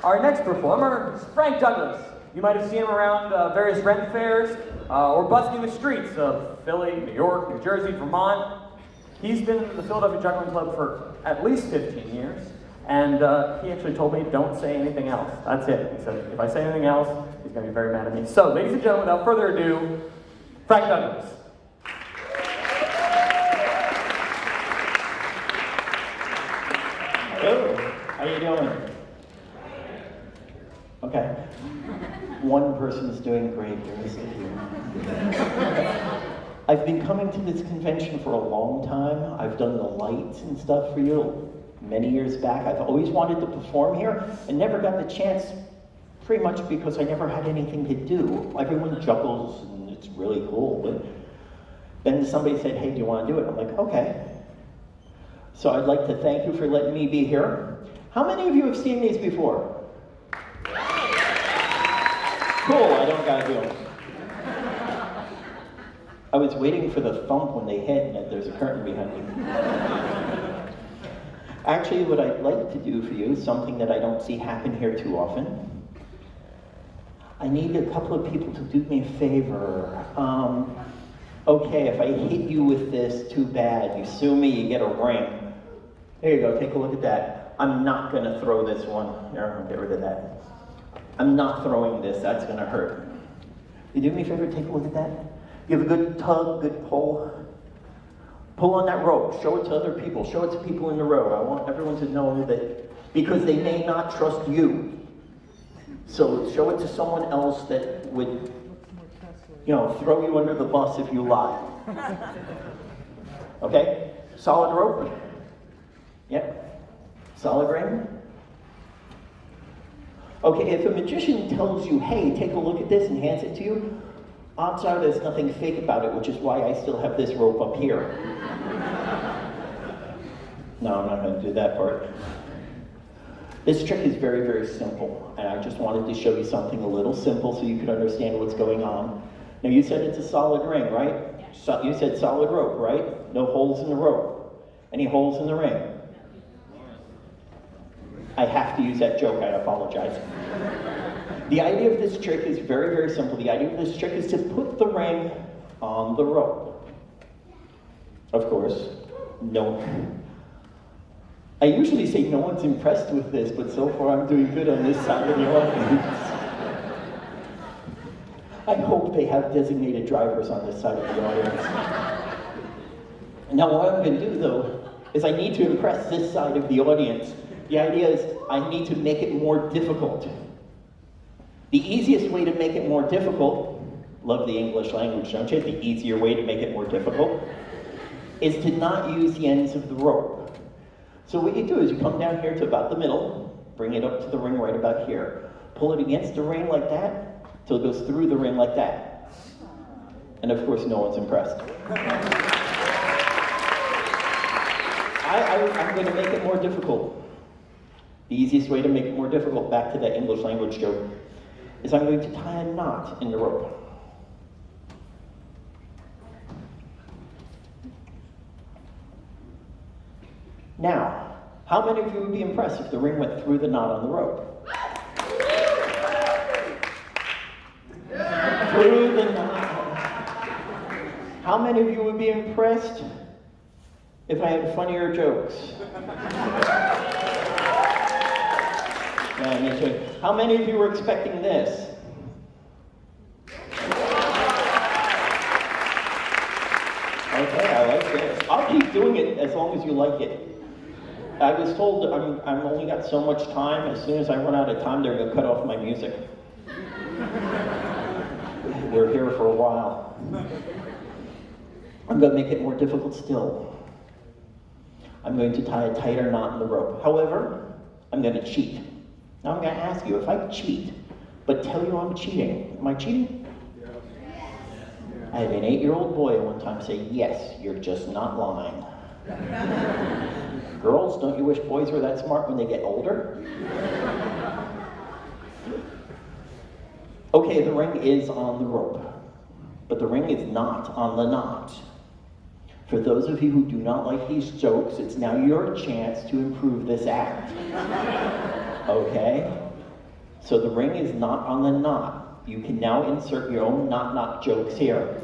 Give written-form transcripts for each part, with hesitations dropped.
Our next performer is Frank Douglas. You might have seen him around various rent fairs or busking the streets of Philly, New York, New Jersey, Vermont. He's been in the Philadelphia Juggling Club for at least 15 years, and he actually told me, don't say anything else. That's it. He said, if I say anything else, he's going to be very mad at me. So, ladies and gentlemen, without further ado, Frank Douglas. Hello, how you doing? Okay. One person's doing great, the rest of you. I've been coming to this convention for a long time. I've done the lights and stuff for you many years back. I've always wanted to perform here and never got the chance, pretty much because I never had anything to do. Everyone juggles and it's really cool, but then somebody said, hey, do you want to do it? I'm like, okay. So I'd like to thank you for letting me be here. How many of you have seen these before? Cool, I don't gotta do them. I was waiting for the thump when they hit and there's a curtain behind me. Actually, what I'd like to do for you is something that I don't see happen here too often. I need a couple of people to do me a favor. Okay, if I hit you with this, too bad. You sue me, you get a ring. There you go, take a look at that. I'm not gonna throw this one. Here, I'll get rid of that. I'm not throwing this, that's gonna hurt. You do me a favor, take a look at that. Give a good tug, good pull. Pull on that rope, show it to other people, show it to people in the road. I want everyone to know that, because they may not trust you. So show it to someone else that would, throw you under the bus if you lie. Okay? Solid rope? Yep. Solid ring? Okay, if a magician tells you, hey, take a look at this and hands it to you, odds are there's nothing fake about it, which is why I still have this rope up here. No, I'm not going to do that part. This trick is very, very simple, and I just wanted to show you something a little simple so you could understand what's going on. Now, you said it's a solid ring, right? So, you said solid rope, right? No holes in the rope. Any holes in the ring? I have to use that joke, I apologize. The idea of this trick is very, very simple. The idea of this trick is to put the ring on the rope. Of course, no. I usually say no one's impressed with this, but so far I'm doing good on this side of the audience. I hope they have designated drivers on this side of the audience. Now what I'm going to do, though, is I need to impress this side of the audience. The idea is I need to make it more difficult. The easiest way to make it more difficult, love the English language, don't you? The easier way to make it more difficult is to not use the ends of the rope. So what you do is you come down here to about the middle, bring it up to the ring right about here. Pull it against the ring like that, till it goes through the ring like that. And of course, no one's impressed. I'm going to make it more difficult. The easiest way to make it more difficult, back to that English language joke, is I'm going to tie a knot in the rope. Now, how many of you would be impressed if the ring went through the knot on the rope? Through the knot. How many of you would be impressed if I had funnier jokes? Yeah, me too. How many of you were expecting this? Okay, I like this. I'll keep doing it as long as you like it. I was told I'm only got so much time. As soon as I run out of time, they're going to cut off my music. We're here for a while. I'm going to make it more difficult still. I'm going to tie a tighter knot in the rope. However, I'm going to cheat. Now I'm going to ask you, if I cheat, but tell you I'm cheating, am I cheating? Yeah. I had an 8-year-old boy one time say, yes, you're just not lying. Girls, don't you wish boys were that smart when they get older? Okay, the ring is on the rope, but the ring is not on the knot. For those of you who do not like these jokes, it's now your chance to improve this act. Okay? So the ring is not on the knot. You can now insert your own knot jokes here.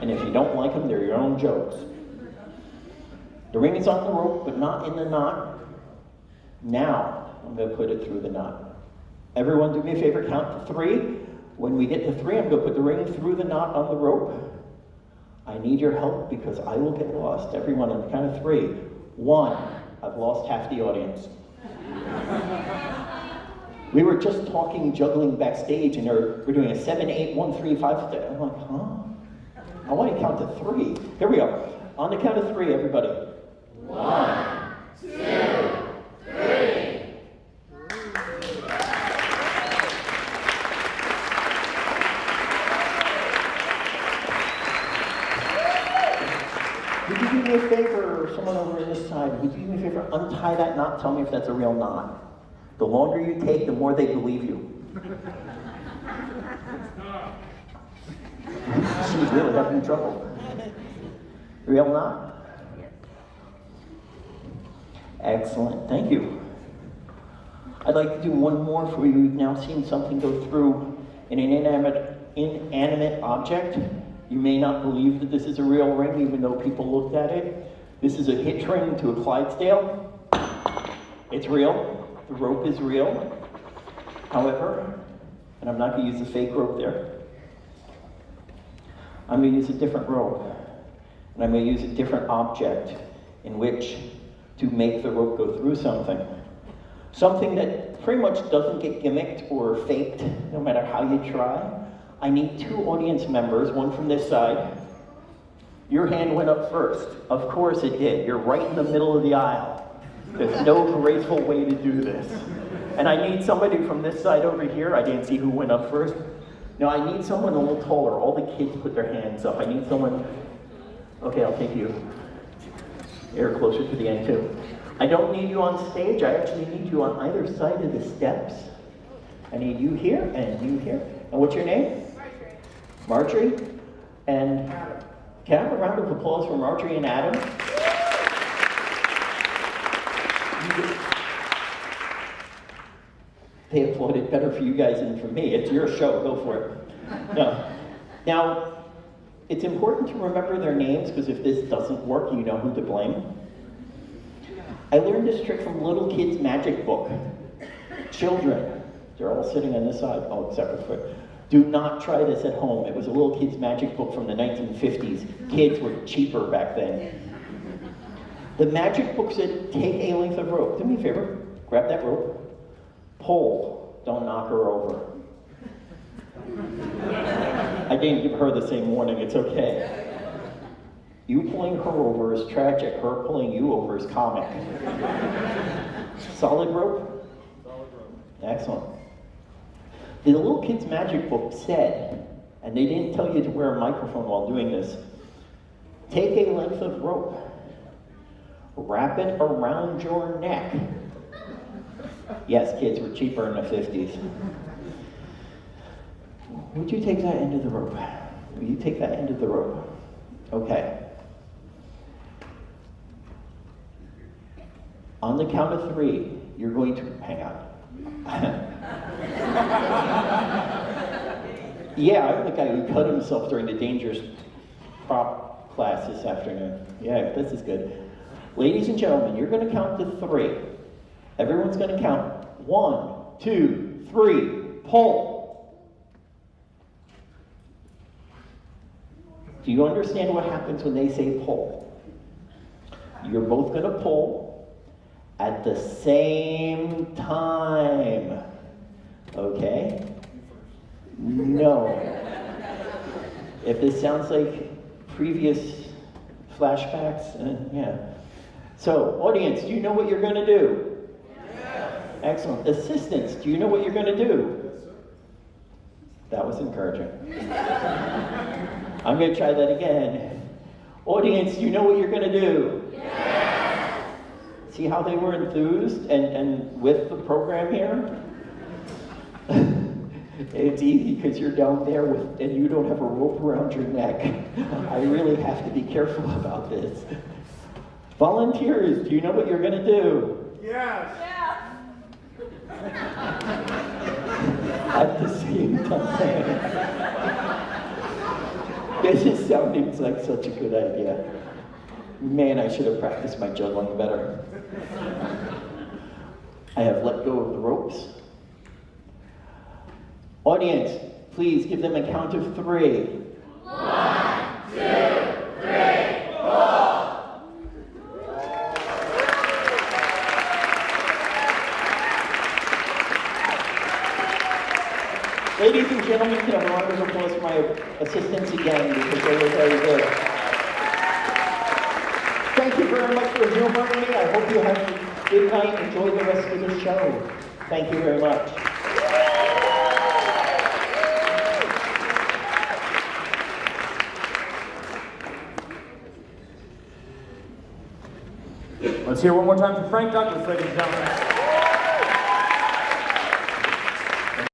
And if you don't like them, they're your own jokes. The ring is on the rope, but not in the knot. Now, I'm going to put it through the knot. Everyone do me a favor, count to 3. When we get to 3, I'm going to put the ring through the knot on the rope. I need your help because I will get lost. Everyone on the count of 3. 1, I've lost half the audience. We were just talking juggling backstage and we're doing a 7, 8, 1, 3, 5. I'm like, huh? I want to count to 3. Here we go. On the count of 3, everybody. 1, 2, 3. Would you do me a favor, or someone over on this side, would you do me a favor, untie that knot, tell me if that's a real knot. The longer you take, the more they believe you. She's really having trouble. Real knot? Excellent, thank you. I'd like to do one more for you. We've now seen something go through an inanimate object. You may not believe that this is a real ring, even though people looked at it. This is a hitch ring to a Clydesdale. It's real. The rope is real. However, and I'm not going to use the fake rope there. I'm going to use a different rope. And I'm going to use a different object in which to make the rope go through something. Something that pretty much doesn't get gimmicked or faked, no matter how you try. I need 2 audience members, one from this side. Your hand went up first. Of course it did. You're right in the middle of the aisle. There's no graceful way to do this. And I need somebody from this side over here. I didn't see who went up first. No, I need someone a little taller. All the kids put their hands up. I need someone, okay, I'll take you. You're closer to the end too. I don't need you on stage. I actually need you on either side of the steps. I need you here and you here. And what's your name? Marjorie. And can I have a round of applause for Marjorie and Adam? They applauded better for you guys than for me. It's your show, go for it. No. Now, it's important to remember their names because if this doesn't work, you know who to blame. I learned this trick from Little Kid's Magic Book. Children, they're all sitting on this side, oh, except for do not try this at home. It was a Little Kid's Magic Book from the 1950s. Kids were cheaper back then. The magic book said, take a length of rope. Do me a favor, grab that rope, pull, don't knock her over. I didn't give her the same warning, it's okay. You pulling her over is tragic, her pulling you over is comic. Solid rope? Solid rope. Excellent. The Little Kid's Magic Book said, and they didn't tell you to wear a microphone while doing this, take a length of rope, wrap it around your neck. Yes, kids were cheaper in the 50s. Would you take that end of the rope? Will you take that end of the rope? Okay. On the count of 3, you're going to, hang on. Yeah, I'm the guy who cut himself during the dangerous prop class this afternoon. Yeah, this is good. Ladies and gentlemen, you're going to count to 3. Everyone's going to count. 1, 2, 3, pull. Do you understand what happens when they say pull? You're both going to pull at the same time. Okay? No. If this sounds like previous flashbacks, yeah. So, audience, do you know what you're going to do? Yes. Excellent. Assistants, do you know what you're going to do? Yes, sir. That was encouraging. I'm going to try that again. Audience, do you know what you're going to do? Yes. See how they were enthused and with the program here? It's easy because you're down there and you don't have a rope around your neck. I really have to be careful about this. Volunteers, do you know what you're going to do? Yes. Yeah. something. This is sounding like such a good idea. Man, I should have practiced my juggling better. I have let go of the ropes. Audience, please give them a count of 3. 1, 2, 3, 4. Ladies and gentlemen, can I have a round of applause for my assistants again because they were very good. Thank you very much for humoring me. I hope you have a good night. Enjoy the rest of the show. Thank you very much. Let's hear one more time for Frank Douglas, ladies and gentlemen.